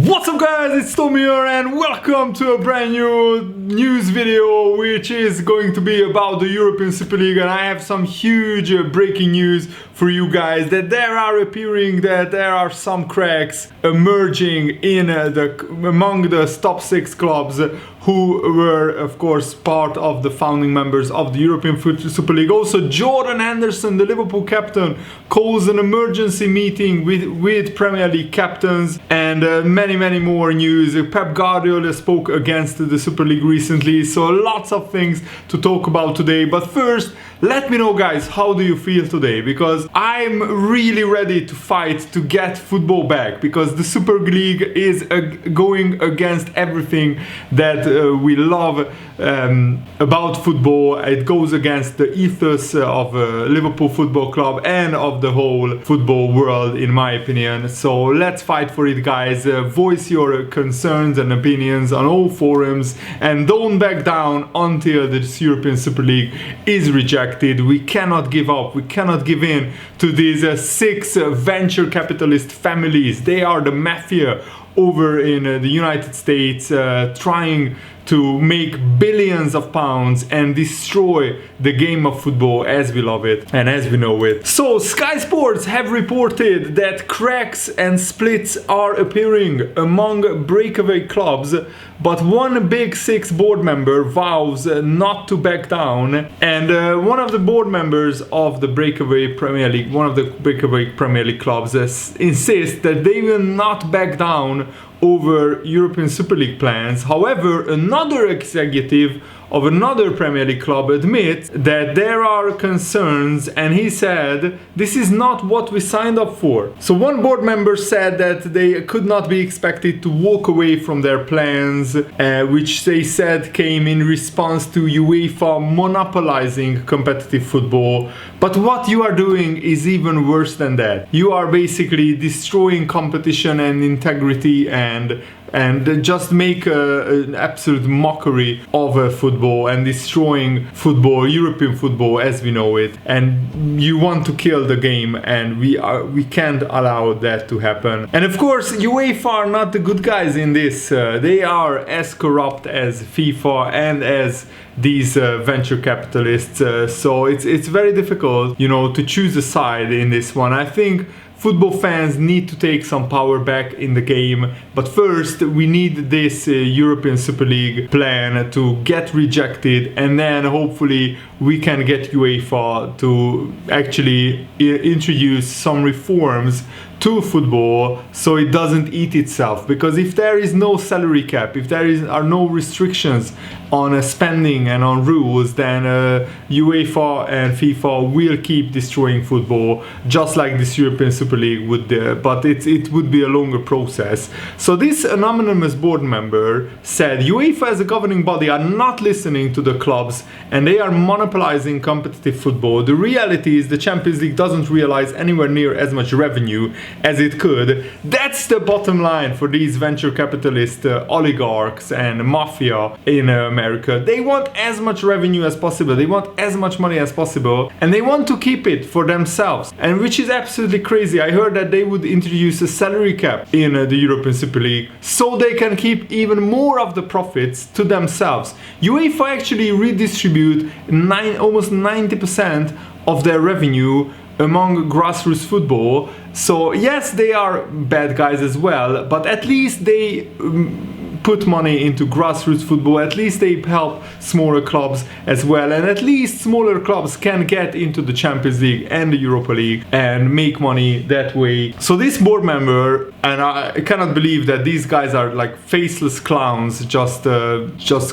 What's up guys, it's Tom here and welcome to a brand new news video which is going to be about the European Super League. And I have some huge breaking news for you guys, that there are some cracks emerging in among the top 6 clubs who were of course part of the founding members of the European Super League. Also, Jordan Henderson, the Liverpool captain, calls an emergency meeting with Premier League captains, and many more news. Pep Guardiola spoke against the Super League recently, so lots of things to talk about today. But first, let me know guys, how do you feel today? Because I'm really ready to fight to get football back, because the Super League is going against everything that we love about football. It goes against the ethos of Liverpool Football Club and of the whole football world, in my opinion. So let's fight for it guys. Voice your concerns and opinions on all forums, and don't back down until the European Super League is rejected. We cannot give up, we cannot give in to these 6 venture capitalist families. They are the mafia over in the United States, trying to make billions of pounds and destroy the game of football as we love it and as we know it. So Sky Sports have reported that cracks and splits are appearing among breakaway clubs, but one Big 6 board member vows not to back down, and one of the board members of the breakaway Premier League, one of the breakaway Premier League clubs, insists that they will not back down over European Super League plans. However, another executive of another Premier League club admits that there are concerns, and he said this is not what we signed up for. So one board member said that they could not be expected to walk away from their plans, which they said came in response to UEFA monopolizing competitive football. But what you are doing is even worse than that. You are basically destroying competition and integrity and just make an absolute mockery of football and destroying football, European football as we know it. And you want to kill the game, and we can't allow that to happen. And of course, UEFA are not the good guys in this. They are as corrupt as FIFA and as these venture capitalists. So it's very difficult, you know, to choose a side in this one. I think football fans need to take some power back in the game, but first we need this European Super League plan to get rejected, and then hopefully we can get UEFA to actually introduce some reforms to football so it doesn't eat itself. Because if there is no salary cap, if there are no restrictions on spending and on rules, then UEFA and FIFA will keep destroying football, just like this European Super League would, but it would be a longer process. So this anonymous board member said UEFA as a governing body are not listening to the clubs, and they are monopolizing competitive football. The reality is the Champions League doesn't realize anywhere near as much revenue as it could. That's the bottom line for these venture capitalist oligarchs and mafia in America. They want as much revenue as possible, they want as much money as possible, and they want to keep it for themselves, and which is absolutely crazy. I heard that they would introduce a salary cap in the European Super League so they can keep even more of the profits to themselves. UEFA actually redistribute almost 90% of their revenue among grassroots football. So yes, they are bad guys as well, but at least they put money into grassroots football. At least they help smaller clubs as well, and at least smaller clubs can get into the Champions League and the Europa League and make money that way. So this board member, and I cannot believe that these guys are like faceless clowns, just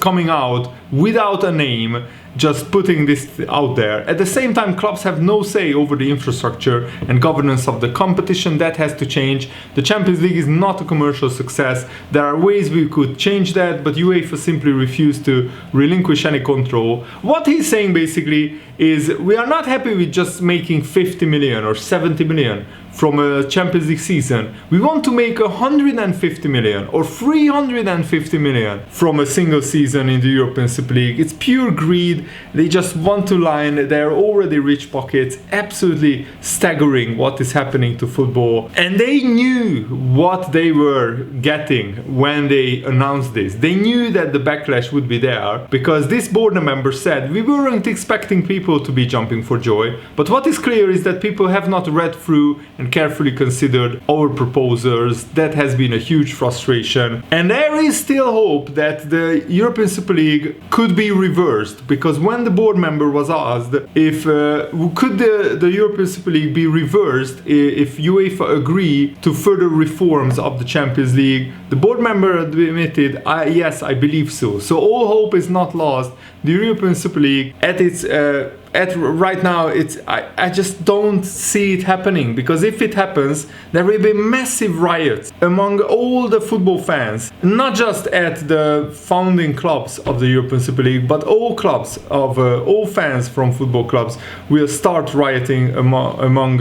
coming out without a name, just putting this out there. At the same time, clubs have no say over the infrastructure and governance of the competition. That has to change. The Champions League is not a commercial success. There are ways we could change that, but UEFA simply refused to relinquish any control. What he's saying basically is we are not happy with just making 50 million or 70 million from a Champions League season. We want to make 150 million or 350 million from a single season in the European Super League. It's pure greed. They just want to line their already rich pockets. Absolutely staggering what is happening to football. And they knew what they were getting when they announced this. They knew that the backlash would be there, because this board member said we weren't expecting people to be jumping for joy. But what is clear is that people have not read through and carefully considered our proposals. That has been a huge frustration. And there is still hope that the European Super League could be reversed, because when the board member was asked if could the European Super League be reversed if UEFA agree to further reforms of the Champions League, the board member admitted, yes, I believe so. So all hope is not lost. The European Super League right now, I just don't see it happening, because if it happens, there will be massive riots among all the football fans, not just at the founding clubs of the European Super League, but all clubs of all fans from football clubs will start rioting among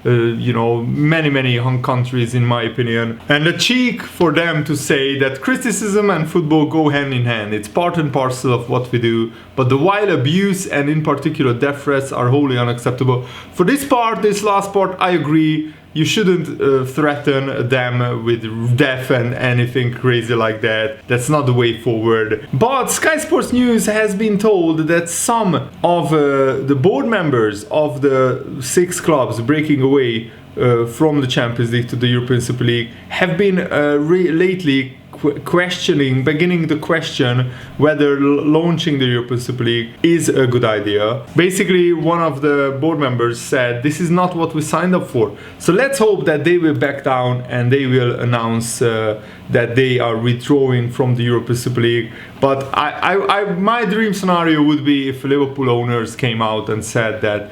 many countries, in my opinion. And the cheek for them to say that criticism and football go hand in hand. It's part and parcel of what we do, but the wild abuse and in particular death threats are wholly unacceptable. For this last part, I agree. You shouldn't threaten them with death and anything crazy like that. That's not the way forward. But Sky Sports News has been told that some of the board members of the 6 clubs breaking away from the Champions League to the European Super League have been lately beginning to question whether launching the European Super League is a good idea. Basically, one of the board members said, this is not what we signed up for. So let's hope that they will back down and they will announce that they are withdrawing from the European Super League. But my dream scenario would be if Liverpool owners came out and said that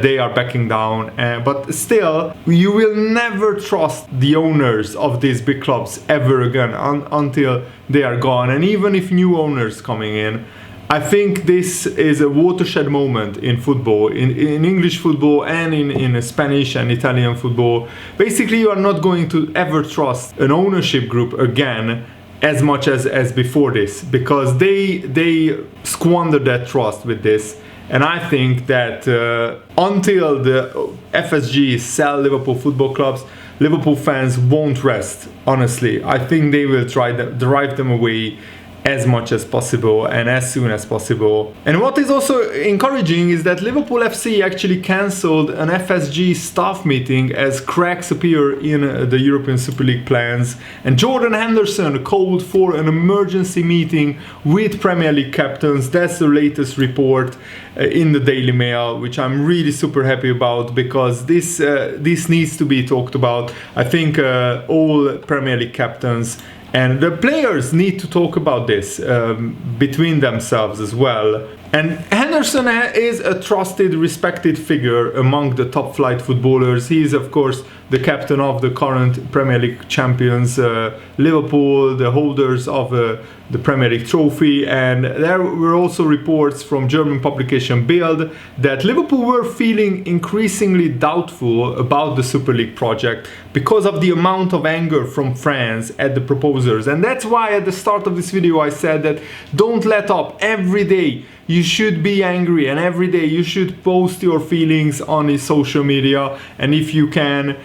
they are backing down. But still, you will never trust the owners of these big clubs ever again until they are gone. And even if new owners coming in, I think this is a watershed moment in football, in English football and in Spanish and Italian football. Basically, you are not going to ever trust an ownership group again as much as before this, because they squandered that trust with this. And I think that until the FSG sell Liverpool football clubs, Liverpool fans won't rest, honestly. I think they will try to drive them away as much as possible and as soon as possible. And what is also encouraging is that Liverpool FC actually cancelled an FSG staff meeting as cracks appear in the European Super League plans. And Jordan Henderson called for an emergency meeting with Premier League captains. That's the latest report in the Daily Mail, which I'm really super happy about, because this needs to be talked about. I think all Premier League captains and the players need to talk about this between themselves as well. And Henderson is a trusted, respected figure among the top flight footballers. He is, of course, the captain of the current Premier League champions, Liverpool, the holders of the Premier League trophy. And there were also reports from German publication Bild that Liverpool were feeling increasingly doubtful about the Super League project because of the amount of anger from fans at the proposers. And that's why at the start of this video I said that don't let up. Every day you should be angry, and every day you should post your feelings on his social media. And if you can,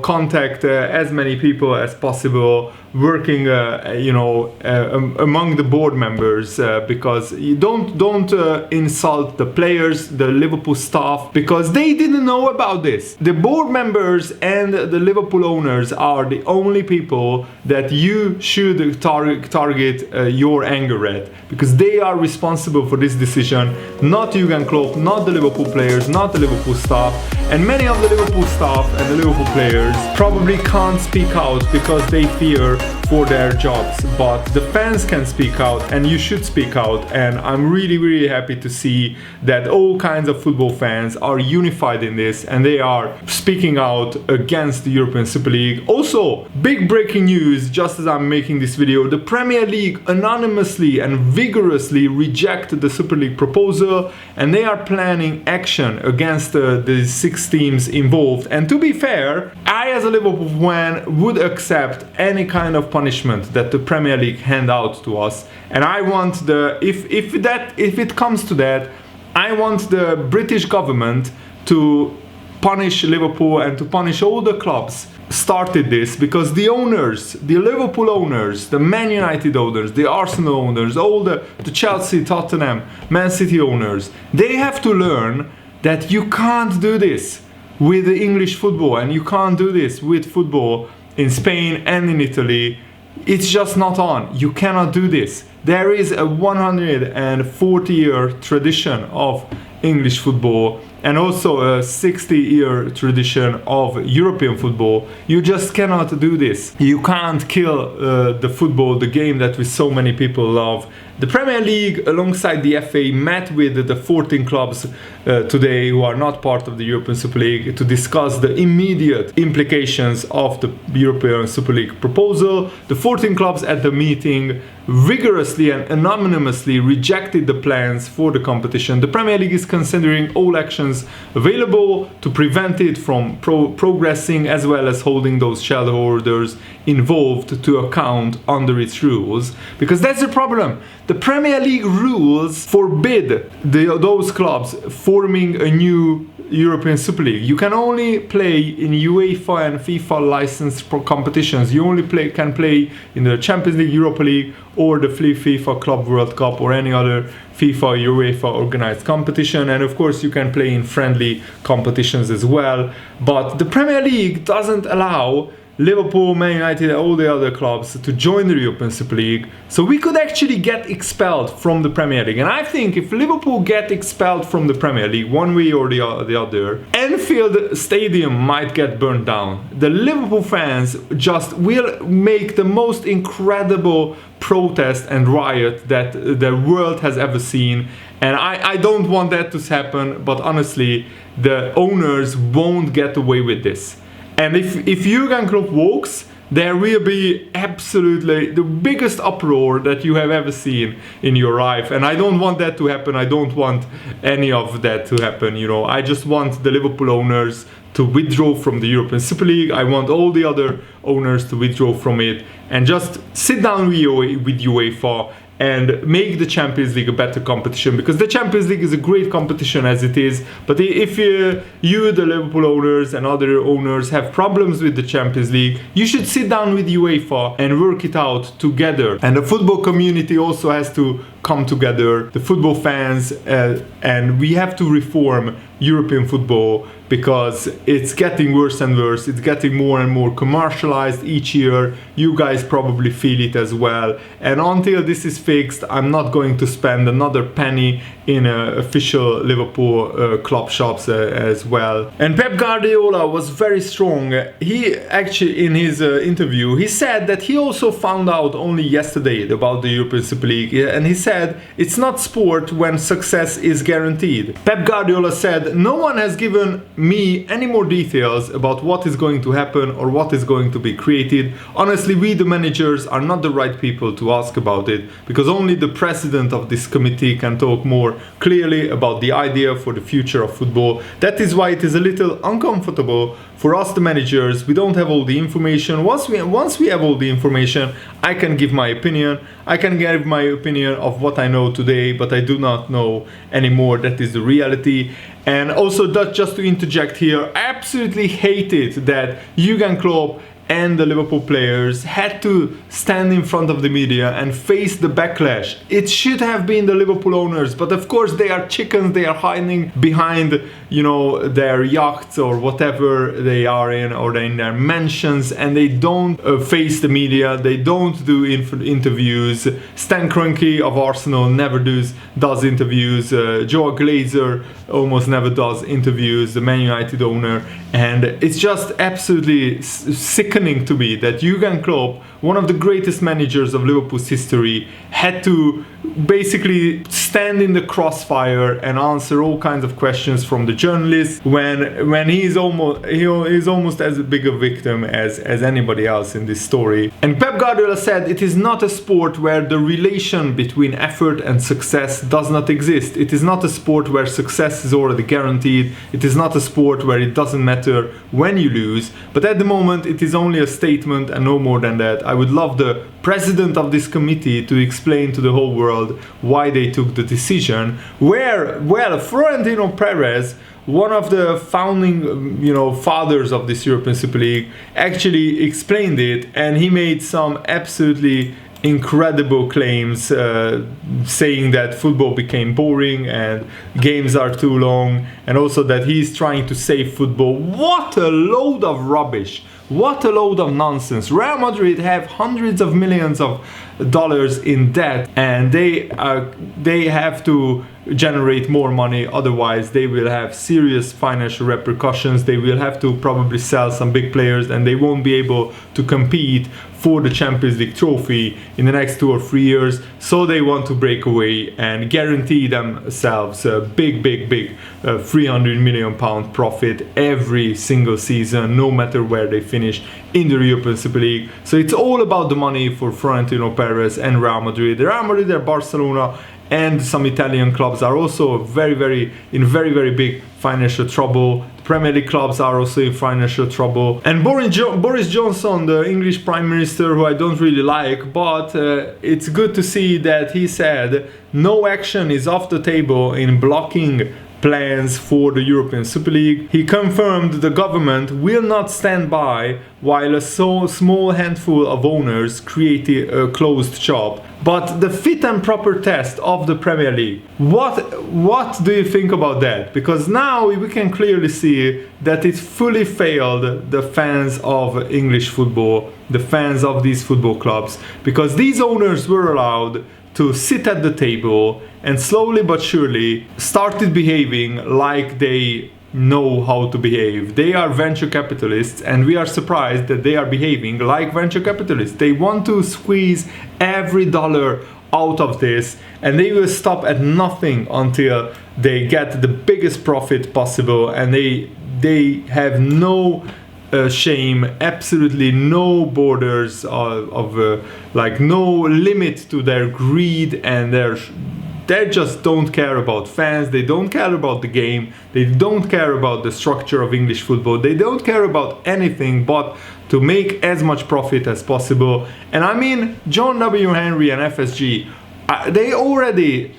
contact as many people as possible working, among the board members, because you don't insult the players, the Liverpool staff, because they didn't know about this. The board members and the Liverpool owners are the only people that you should target your anger at, because they are responsible for this decision, not Jurgen Klopp, not the Liverpool players, not the Liverpool staff. And many of the Liverpool staff and the Liverpool players probably can't speak out because they fear for their jobs, but the fans can speak out, and you should speak out. And I'm really happy to see that all kinds of football fans are unified in this, and they are speaking out against the European Super League. Also, big breaking news, just as I'm making this video, the Premier League anonymously and vigorously rejected the Super League proposal, and they are planning action against the 6 teams involved. And to be fair, I as a Liverpool fan would accept any kind of punishment that the Premier League hand out to us. And I want if it comes to that, I want the British government to punish Liverpool and to punish all the clubs started this, because the owners, the Liverpool owners, the Man United owners, the Arsenal owners, all the Chelsea, Tottenham, Man City owners, they have to learn that you can't do this with the English football, and you can't do this with football in Spain and in Italy. It's just not on. You cannot do this. There is a 140-year tradition of English football and also a 60-year tradition of European football. You just cannot do this. You can't kill the football, the game that we so many people love. The Premier League, alongside the FA, met with the 14 clubs today who are not part of the European Super League to discuss the immediate implications of the European Super League proposal. The 14 clubs at the meeting vigorously and anonymously rejected the plans for the competition. The Premier League is considering all actions available to prevent it from progressing, as well as holding those shareholders involved to account under its rules. Because that's the problem. The Premier League rules forbid those clubs forming a new European Super League. You can only play in UEFA and FIFA licensed competitions. You only can play in the Champions League, Europa League, or the FIFA Club World Cup, or any other FIFA, UEFA organized competition. And of course you can play in friendly competitions as well. But the Premier League doesn't allow Liverpool, Man United, all the other clubs to join the European Super League. So we could actually get expelled from the Premier League. And I think if Liverpool get expelled from the Premier League one way or the other, Anfield Stadium might get burned down. The Liverpool fans just will make the most incredible protest and riot that the world has ever seen. And I don't want that to happen, but honestly, the owners won't get away with this. And if Jurgen Klopp walks, there will be absolutely the biggest uproar that you have ever seen in your life. And I don't want that to happen. I don't want any of that to happen, you know. I just want the Liverpool owners to withdraw from the European Super League. I want all the other owners to withdraw from it and just sit down with UEFA and make the Champions League a better competition, because the Champions League is a great competition as it is. But if you, the Liverpool owners and other owners, have problems with the Champions League, you should sit down with UEFA and work it out together. And the football community also has to come together, the football fans, and we have to reform European football, because it's getting worse and worse. It's getting more and more commercialized each year. You guys probably feel it as well. And until this is fixed, I'm not going to spend another penny in official Liverpool club shops as well. And Pep Guardiola was very strong. He actually, in his interview, he said that he also found out only yesterday about the European Super League, and he said it's not sport when success is guaranteed. Pep Guardiola said, no one has given me any more details about what is going to happen or what is going to be created. Honestly, we the managers are not the right people to ask about it, because only the president of this committee can talk more clearly about the idea for the future of football. That is why it is a little uncomfortable for us the managers. We don't have all the information. Once we have all the information, I can give my opinion. I can give my opinion of what I know today, but I do not know anymore. That is the reality. And also, just to interject here, I absolutely hated that Jurgen Klopp and the Liverpool players had to stand in front of the media and face the backlash. It should have been the Liverpool owners, but of course they are chickens. They are hiding behind, you know, their yachts or whatever they are in, or they're in their mansions, and they don't face the media. They don't do interviews. Stan Kroenke of Arsenal never does interviews. Joe Glazer almost never does interviews, the Man United owner, and it's just absolutely sickening sickening to me that Jurgen Klopp, one of the greatest managers of Liverpool's history, had to basically stand in the crossfire and answer all kinds of questions from the journalists when he is almost as big a victim as anybody else in this story. And Pep Guardiola said it is not a sport where the relation between effort and success does not exist. It is not a sport where success is already guaranteed. It is not a sport where it doesn't matter when you lose. But at the moment it is only a statement and no more than that. I would love the president of this committee to explain to the whole world why they took the decision, where, well, Florentino Perez, one of the founding fathers of this European Super League, actually explained it, and he made some absolutely incredible claims, saying that football became boring and games are too long, and also that he's trying to save football. What a load of rubbish! What a load of nonsense. Real Madrid have hundreds of millions of dollars in debt, and they have to generate more money, otherwise they will have serious financial repercussions. They will have to probably sell some big players, and they won't be able to compete for the Champions League trophy in the next 2 or 3 years. So they want to break away and guarantee themselves a big 300 million pound profit every single season, no matter where they finish in the European Super League. So it's all about the money for Florentino Perez and Real Madrid. Real Madrid and Barcelona and some Italian clubs are also very big financial trouble. The Premier League clubs are also in financial trouble. And Boris Johnson, the English Prime Minister, who I don't really like, but it's good to see that he said no action is off the table in blocking plans for the European Super League. He confirmed the government will not stand by while a small handful of owners create a closed shop. But the fit and proper test of the Premier League, what do you think about that? Because now we can clearly see that it fully failed the fans of English football, the fans of these football clubs, because these owners were allowed to sit at the table and slowly but surely started behaving like they know how to behave. They are venture capitalists, and we are surprised that they are behaving like venture capitalists. They want to squeeze every dollar out of this, and they will stop at nothing until they get the biggest profit possible, and they have no shame, absolutely no borders like no limit to their greed, and they just don't care about fans. They don't care about the game. They don't care about the structure of English football. They don't care about anything but to make as much profit as possible. And I mean, John W. Henry and FSG, they already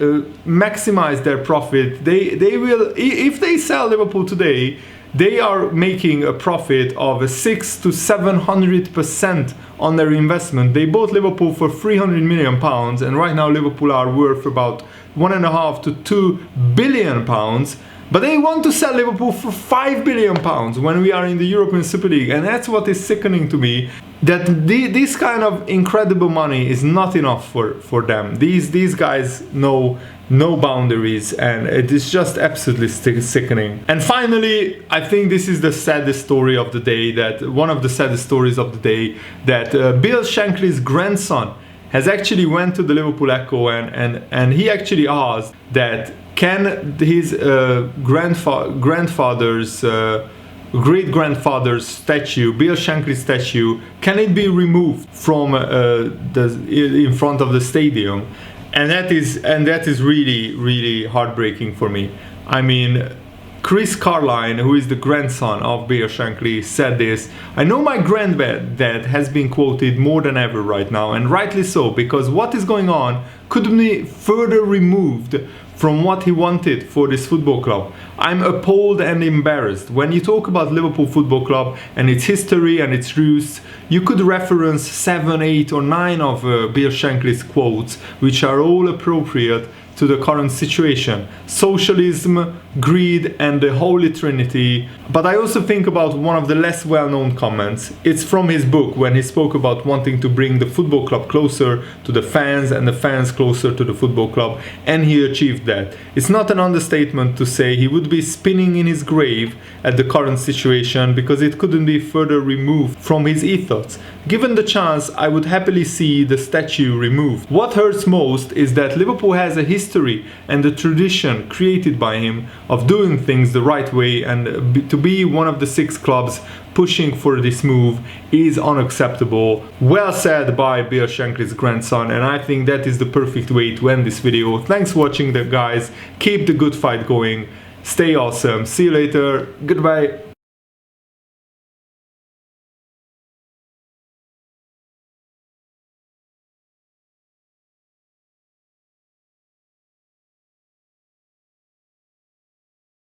maximize their profit. They will, if they sell Liverpool today, they are making a profit of 600 to 700% on their investment. They bought Liverpool for 300 million pounds, and right now Liverpool are worth about 1.5 to 2 billion pounds. But they want to sell Liverpool for 5 billion pounds when we are in the European Super League, and that's what is sickening to me. That this kind of incredible money is not enough for them. These guys know no boundaries, and it is just absolutely sickening. And finally, I think this is the saddest story of the day, that one of the saddest stories of the day, that Bill Shankly's grandson has actually went to the Liverpool Echo and he actually asked that can his grandfather's great-grandfather's statue, Bill Shankly's statue, can it be removed from in front of the stadium? And that is really heartbreaking for me. I mean, Chris Carline, who is the grandson of Bill Shankly, said this: I know my granddad has been quoted more than ever right now, and rightly so, because what is going on could be further removed from what he wanted for this football club. I'm appalled and embarrassed. When you talk about Liverpool Football Club and its history and its roots, you could reference 7, 8 or 9 of Bill Shankly's quotes, which are all appropriate to the current situation: socialism, greed, and the Holy Trinity. But I also think about one of the less well-known comments. It's from his book, when he spoke about wanting to bring the football club closer to the fans and the fans closer to the football club, and he achieved that. It's not an understatement to say he would be spinning in his grave at the current situation, because it couldn't be further removed from his ethos. Given the chance, I would happily see the statue removed. What hurts most is that Liverpool has a history and a tradition created by him of doing things the right way, and to be one of the 6 clubs pushing for this move is unacceptable. Well said by Bill Shankly's grandson, and I think that is the perfect way to end this video. Thanks for watching, guys. Keep the good fight going. Stay awesome. See you later. Goodbye.